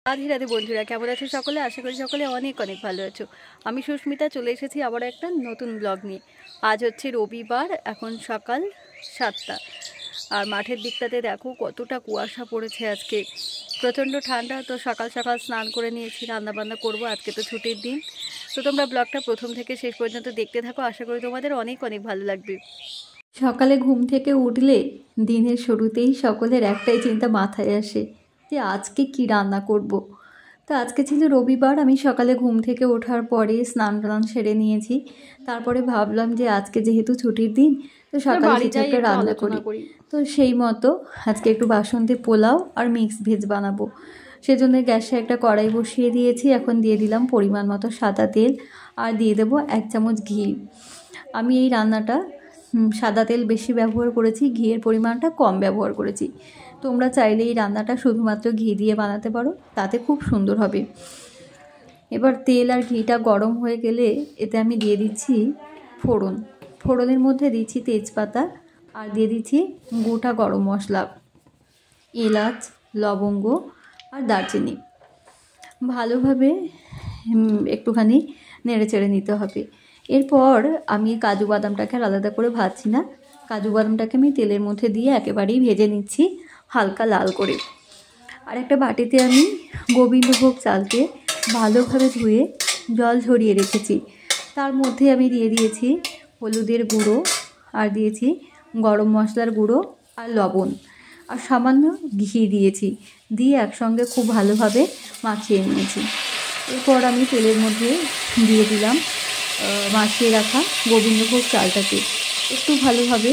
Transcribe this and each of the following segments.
রাধে রাধে বন্ধুরা, কেমন আছো সকলে? আশা করি সকলে অনেক অনেক ভালো আছো। আমি সুস্মিতা চলে এসেছি আবার একটা নতুন ব্লগ নিয়ে। আজ হচ্ছে রবিবার, এখন সকাল 7টা। আর মাঠের দিকটাতে দেখো কতটা কুয়াশা পড়েছে আজকে, প্রচণ্ড ঠান্ডা। তো সকাল সকাল স্নান করে নিয়েছি, রান্নাবান্না করব, আজকে তো ছুটির দিন। তো তোমরা ব্লগটা প্রথম থেকে শেষ পর্যন্ত দেখতে থাকো, আশা করি তোমাদের অনেক অনেক ভালো লাগবে। সকালে ঘুম থেকে উঠলে দিনের শুরুতেই সকলের একটাই চিন্তা মাথায় আসে যে আজকে কি রান্না করব। তো আজকে ছিল রবিবার, আমি সকালে ঘুম থেকে ওঠার পরে স্নান টান সেরে নিয়েছি। তারপরে ভাবলাম যে আজকে যেহেতু ছুটির দিন, তো সকালে কিছু একটা রান্না করি। তো সেই মতো আজকে একটু বাসন্তী পোলাও আর মিক্স ভেজ বানাবো। সেজন্য গ্যাসে একটা কড়াই বসিয়ে দিয়েছি। এখন দিয়ে দিলাম পরিমাণ মতো সাদা তেল, আর দিয়ে দেবো 1 চামচ ঘি। আমি এই রান্নাটা সাদা তেল বেশি ব্যবহার করেছি, ঘিয়ের পরিমাণটা কম ব্যবহার করেছি। তোমরা চাইলে এই রান্নাটা শুধুমাত্র ঘি দিয়ে বানাতে পারো, তাতে খুব সুন্দর হবে। এবার তেল আর ঘিটা গরম হয়ে গেলে এতে আমি দিয়ে দিচ্ছি ফোড়ন। ফোড়নের মধ্যে দিচ্ছি তেজপাতা, আর দিয়ে দিচ্ছি গোটা গরম মশলা, এলাচ, লবঙ্গ আর দারচিনি। ভালোভাবে একটুখানি নেড়ে চেড়ে নিতে হবে। এরপর আমি কাজু বাদামটাকে আলাদা করে ভাজছি না, কাজু বাদামটাকে আমি তেলের মধ্যে দিয়ে একেবারেই ভেজে নিচ্ছি হালকা লাল করে। আর একটা বাটিতে আমি গোবিন্দভোগ চালকে ভালোভাবে ধুয়ে জল ঝরিয়ে রেখেছি। তার মধ্যে আমি দিয়ে দিয়েছি হলুদের গুঁড়ো, আর দিয়েছি গরম মশলার গুঁড়ো আর লবণ, আর সামান্য ঘি দিয়েছি। দিয়ে একসঙ্গে খুব ভালোভাবে মাখিয়ে নিয়েছি। এরপর আমি তেলের মধ্যে দিয়ে দিলাম মাখিয়ে রাখা গোবিন্দভোগ চালটাকে। একটু ভালোভাবে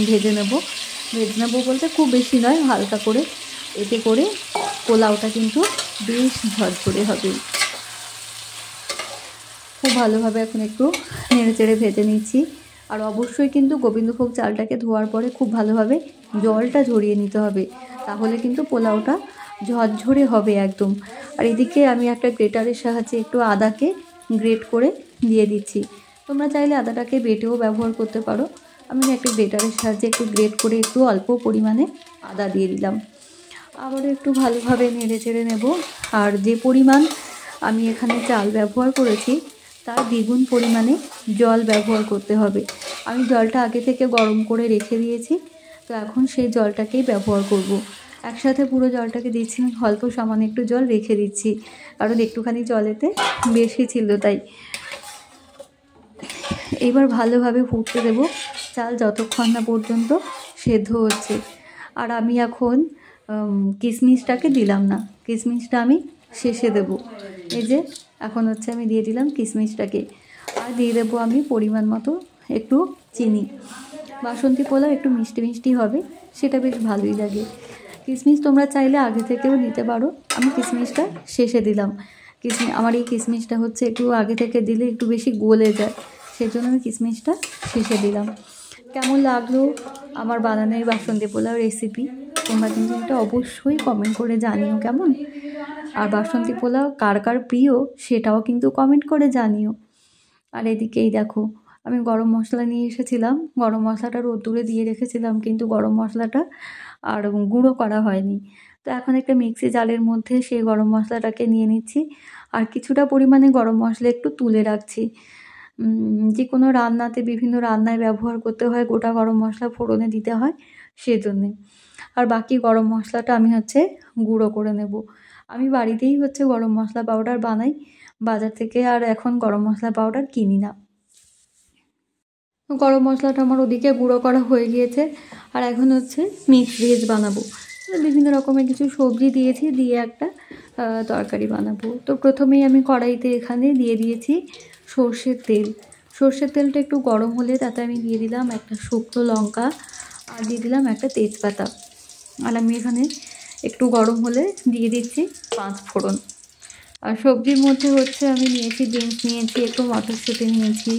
ভেজে নেব বলতে খুব বেশি নয়, হালকা করে। এতে করে পোলাওটা কিন্তু বেশ ঝরঝরে হবে। খুব ভালোভাবে এখন একটু নেড়ে চেড়ে ভেজে নিচ্ছি। আর অবশ্যই কিন্তু গোবিন্দভোগ চালটাকে ধোয়ার পরে খুব ভালোভাবে জলটা ঝরিয়ে নিতে হবে, তাহলে কিন্তু পোলাওটা ঝরঝরে হবে একদম। আর এদিকে আমি একটা গ্রেটারের সাহায্যে একটু আদাকে গ্রেট করে দিয়ে দিচ্ছি। তোমরা চাইলে আদাটাকে বেটেও ব্যবহার করতে পারো। আমি একটা গ্রেটারের সাহায্যে একটু গ্রেট করে একটু অল্প পরিমাণে আদা দিয়ে দিলাম। আবারও একটু ভালোভাবে নেড়ে চেড়ে নেব। আর যে পরিমাণ আমি এখানে চাল ব্যবহার করেছি তার দ্বিগুণ পরিমাণে জল ব্যবহার করতে হবে। আমি জলটা আগে থেকে গরম করে রেখে দিয়েছি, তো এখন সেই জলটাকেই ব্যবহার করব। একসাথে পুরো জলটাকে দিচ্ছি না, অল্প সামান্য একটু জল রেখে দিচ্ছি, কারণ একটুখানি জলেতে বেশি ছিল তাই। এবার ভালোভাবে ফুটতে দেব চাল যতক্ষণ না পর্যন্ত সেদ্ধ হচ্ছে। আর আমি এখন কিশমিশটাকে দিলাম না, কিশমিশটা আমি শেষে দেব। এই যে এখন হচ্ছে আমি দিয়ে দিলাম কিশমিশটাকে, আর দিয়ে দেবো আমি পরিমাণ মতো একটু চিনি। বাসন্তী পোলাও একটু মিষ্টি মিষ্টি হবে, সেটা বেশ ভালোই লাগে। কিশমিশ তোমরা চাইলে আগে থেকেও দিতে পারো, আমি কিশমিশটা শেষে দিলাম। আমার এই কিশমিশটা হচ্ছে একটু আগে থেকে দিলে একটু বেশি গলে যায়, সেই জন্য আমি কিশমিশটা শেষে দিলাম। কেমন লাগলো আমার বানানো এই বাসন্তী পোলাও রেসিপি, তোমরা কিন্তু এটা অবশ্যই কমেন্ট করে জানিও কেমন। আর বাসন্তী পোলাও কার কার প্রিয় সেটাও কিন্তু কমেন্ট করে জানিও। আর এদিকেই দেখো আমি গরম মশলা নিয়ে এসেছিলাম, গরম মশলাটা রোদ্দুরে দিয়ে রেখেছিলাম, কিন্তু গরম মশলাটা আর গুঁড়ো করা হয়নি। তো এখন একটা মিক্সি জারের মধ্যে সেই গরম মশলাটাকে নিয়ে নিচ্ছি, আর কিছুটা পরিমাণে গরম মশলা একটু তুলে রাখছি। যে কোনো রান্নাতে, বিভিন্ন রান্নায় ব্যবহার করতে হয়, গোটা গরম মশলা ফোড়নে দিতে হয়, সেজন্যে। আর বাকি গরম মশলাটা আমি হচ্ছে গুঁড়ো করে নেব। আমি বাড়িতেই হচ্ছে গরম মশলা পাউডার বানাই, বাজার থেকে আর এখন গরম মশলা পাউডার কিনি না। গরম মশলাটা আমার ওদিকে গুঁড়ো করা হয়ে গিয়েছে। আর এখন হচ্ছে মিক্স ভেজ বানাবো, বিভিন্ন রকমের কিছু সবজি দিয়েছি, দিয়ে একটা তরকারি বানাবো। তো প্রথমেই আমি কড়াইতে এখানে দিয়ে দিয়েছি সর্ষের তেল। সর্ষের তেলটা একটু গরম হলে তাতে আমি দিয়ে দিলাম একটা শুকনো লঙ্কা, আর দিয়ে দিলাম একটা তেজপাতা। আর আমি এখানে একটু গরম হলে দিয়ে দিচ্ছি 5 ফোড়ন। আর সবজির মধ্যে হচ্ছে আমি নিয়েছি বিনস, নিয়েছি একটু মটরশুঁটি, নিয়েছি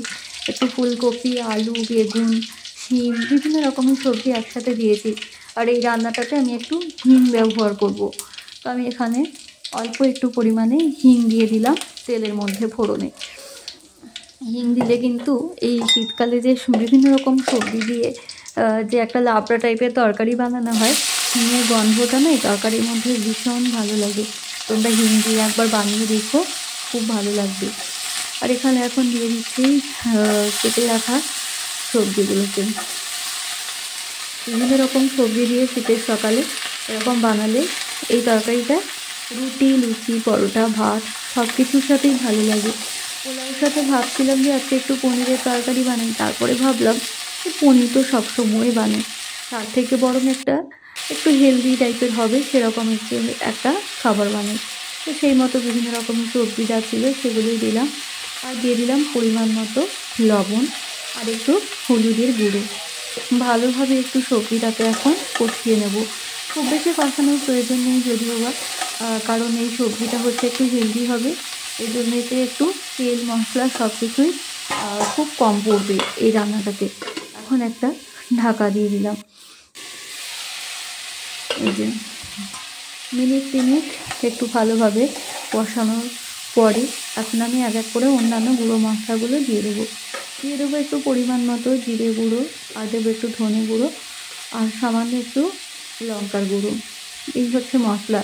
একটু ফুলকপি, আলু, বেগুন, শিম, বিভিন্ন রকমের সবজি একসাথে দিয়েছি। আর এই রান্নাটাতে আমি একটু হিং ব্যবহার করব, তো আমি এখানে অল্প একটু পরিমাণে হিং দিয়ে দিলাম তেলের মধ্যে ফোড়নে। হিং দিলে কিন্তু এই শীতকালে যে বিভিন্ন রকম সবজি দিয়ে যে একটা লাবড়া টাইপের তরকারি বানানো হয়, হিঙের গন্ধটা না এই তরকারির মধ্যে ভীষণ ভালো লাগে। তোমরা হিং দিয়ে একবার বানিয়ে দেখো, খুব ভালো লাগবে। আর এখানে এখন দিয়ে দিচ্ছি কেটে রাখা সবজিগুলোকে। বিভিন্ন রকম সবজি দিয়ে শীতের সকালে এরকম বানালে এই তরকারিটা রুটি, লুচি, পরোটা, ভাত সব কিছুর সাথেই ভালো লাগে। পোলাওর সাথে ভাবছিলাম যে আজকে একটু পনিরের তরকারি বানাই, তারপরে ভাবলাম যে পনির তো সবসময় বানাই, তার থেকে বরং একটু হেলদি টাইপের হবে সেরকম একটা খাবার বানাই। তো সেই মতো বিভিন্ন রকমের সবজি যা ছিল সেগুলোই দিলাম, আর দিয়ে দিলাম পরিমাণ মতো লবণ আর একটু হলুদের গুঁড়ো। ভালোভাবে একটু সবজিটাকে এখন কষিয়ে নেব। খুব বেশি কষানোর প্রয়োজন নেই যদিও বা, কারণ এই সবজিটা হচ্ছে একটু হেলদি হবে, এই জন্য এতে একটু তেল মশলা সব কিছুই খুব কম পড়বে এই রান্নাটাতে। এখন একটা ঢাকা দিয়ে দিলাম। এই যে মিনিট 3 একটু ভালোভাবে কষানোর পরে এখন আমি এক এক করে অন্যান্য গুঁড়ো মশলাগুলো দিয়ে দেবো একটু পরিমাণ মতো জিরে গুঁড়ো, আর দেবো একটু ধনে গুঁড়ো, আর সামান্য একটু লঙ্কার গুঁড়ো। এই হচ্ছে মশলা,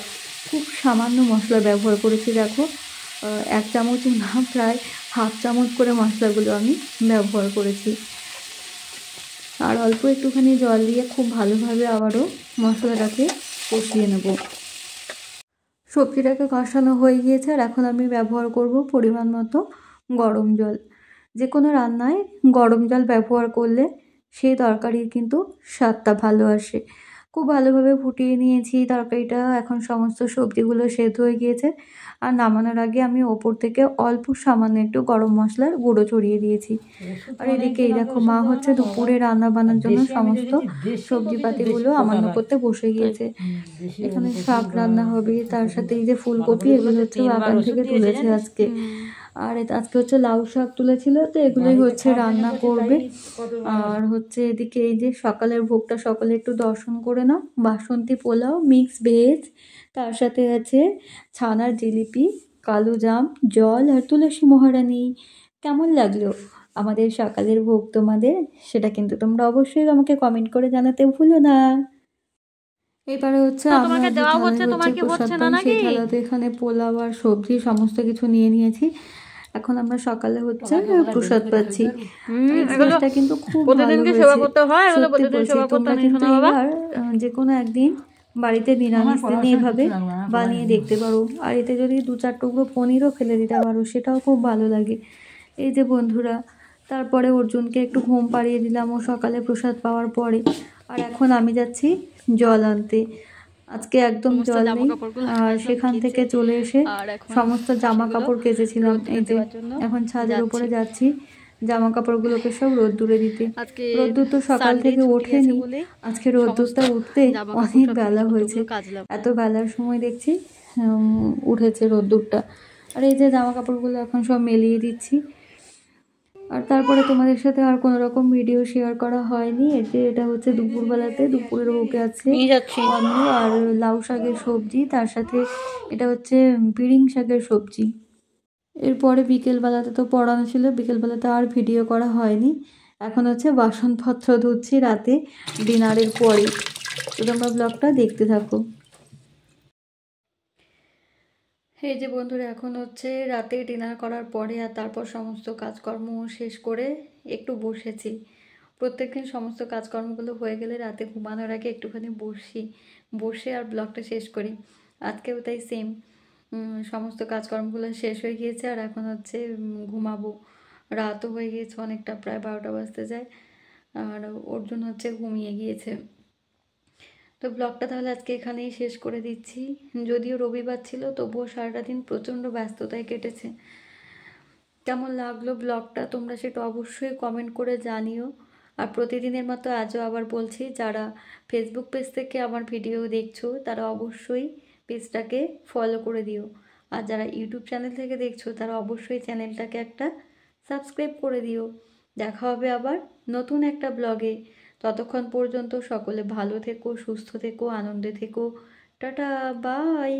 খুব সামান্য মশলা ব্যবহার করেছি। দেখো 1 চামচ না, প্রায় 1/2 চামচ করে মশলাগুলো আমি ব্যবহার করেছি। আর অল্প একটুখানি জল দিয়ে খুব ভালোভাবে আবারও মশলাটাকে কষিয়ে নেব। সবজিটাকে কষানো হয়ে গিয়েছে, আর এখন আমি ব্যবহার করব পরিমাণ মতো গরম জল। যে কোনো রান্নায় গরম জল ব্যবহার করলে সেই তরকারির কিন্তু স্বাদটা ভালো আসে। খুব ভালোভাবে ফুটিয়ে নিয়েছি তরকারিটা, এখন সমস্ত সবজিগুলো সেদ্ধ হয়ে গিয়েছে। আর নামানোর আগে আমি ওপর থেকে অল্প সামান্য একটু গরম মশলার গুঁড়ো ছড়িয়ে দিয়েছি। আর এদিকে এই দেখো মা হচ্ছে দুপুরে রান্না বান্নার জন্য সমস্ত সবজিপাতিগুলো আমান্য করতে বসে গিয়েছে। এখানে শাক রান্না হবে, তার সাথে এই যে ফুলকপি, এগুলো হচ্ছে বাগান থেকে তুলেছে আজকে। আর আজকে হচ্ছে লাউ শাক তুলেছিল, তো এগুলোই হচ্ছে রান্না করবে। আর হচ্ছে এদিকে এই যে সকালের ভোগটা সকলে একটু দর্শন করে নাও। বাসন্তী পোলাও, মিক্স ভেজ, তার সাথে আছে ছানার জিলিপি, কালো জাম, জল আর তুলসী মহারানী। কেমন লাগলো আমাদের সকালের ভোগ তোমাদের? সেটা কিন্তু তোমরা অবশ্যই আমাকে কমেন্ট করে জানাতে ভুলো না। এবারে হচ্ছে আমরা যে থালায় হচ্ছে প্রসাদ পাই, সেই থালাতে এখানে পোলাও আর সবজি সমস্ত কিছু নিয়ে নিয়েছি। এখন আমরা সকালে হচ্ছে প্রসাদ পাচ্ছি। জিনিসটা কিন্তু খুব ভালো হয়েছে, সত্যি বলছি। তোমরা কিন্তু এবার যে কোনো একদিন বাড়িতে নিরামিষ দিনে এভাবে বানিয়ে দেখতে পারো, আর এতে যদি 2-4 টুকরো পনিরও ফেলে দিতে পারো সেটাও খুব ভালো লাগে। এই যে বন্ধুরা, তারপরে অর্জুনকে একটু ঘুম পাড়িয়ে দিলাম ও সকালে প্রসাদ পাওয়ার পরে। আর এখন আমি যাচ্ছি জল আনতে। আজকে একদম জল নেই, আর সেখান থেকে চলে এসে সমস্ত জামা কাপড় কেচেছিলাম। এই যে এখন ছাদের উপরে যাচ্ছি জামা কাপড়গুলোকে সব রোদ্দুরে দিতে। রোদ্দুর তো সকাল থেকে ওঠেনি, আজকে রোদ্দুরটা উঠতে অনেক বেলা হয়েছে। এত বেলার সময় দেখছি উঠেছে রোদ্দুরটা। আর এই যে জামা কাপড়গুলো এখন সব মেলিয়ে দিচ্ছি। আর তারপরে তোমাদের সাথে আর কোনো রকম ভিডিও শেয়ার করা হয়নি। এটা হচ্ছে দুপুরবেলাতে, দুপুরের ভোগে আছে অন্ন আর লাউ শাকের সবজি, তার সাথে এটা হচ্ছে পিড়িং শাকের সবজি। এরপরে বিকেলবেলাতে তো পড়ানো ছিল, বিকেলবেলাতে আর ভিডিও করা হয়নি। এখন হচ্ছে বাসনপত্র ধুচ্ছি রাতে ডিনারের পরে। তো তোমরা ব্লগটা দেখতে থাকো। এই যে বন্ধুরা, এখন হচ্ছে রাতে ডিনার করার পরে আর তারপর সমস্ত কাজকর্ম শেষ করে একটু বসেছি। প্রত্যেকদিন সমস্ত কাজকর্মগুলো হয়ে গেলে রাতে ঘুমানোর আগে একটুখানি বসে আর ব্লগটা শেষ করি। আজকেও তাই সেম, সমস্ত কাজকর্মগুলো শেষ হয়ে গিয়েছে, আর এখন হচ্ছে ঘুমাবো। রাতও হয়ে গিয়েছে অনেকটা, প্রায় 12টা বাজতে যায়। আর অর্জুন হচ্ছে ঘুমিয়ে গিয়েছে। তো ব্লগটা তাহলে আজকে এখানেই শেষ করে দিচ্ছি। যদিও রবিবার ছিল, তবুও সারাটা দিন প্রচণ্ড ব্যস্ততায় কেটেছে। কেমন লাগলো ব্লগটা তোমরা সেটা অবশ্যই কমেন্ট করে জানিও। আর প্রতিদিনের মতো আজও আবার বলছি, যারা ফেসবুক পেজ থেকে আমার ভিডিও দেখছো তারা অবশ্যই পেজটাকে ফলো করে দিও, আর যারা ইউটিউব চ্যানেল থেকে দেখছো তারা অবশ্যই চ্যানেলটাকে একটা সাবস্ক্রাইব করে দিও। দেখা হবে আবার নতুন একটা ব্লগে। ততক্ষণ পর্যন্ত সকলে ভালো থেকো, সুস্থ থেকো, আনন্দে থেকো। Tata, by.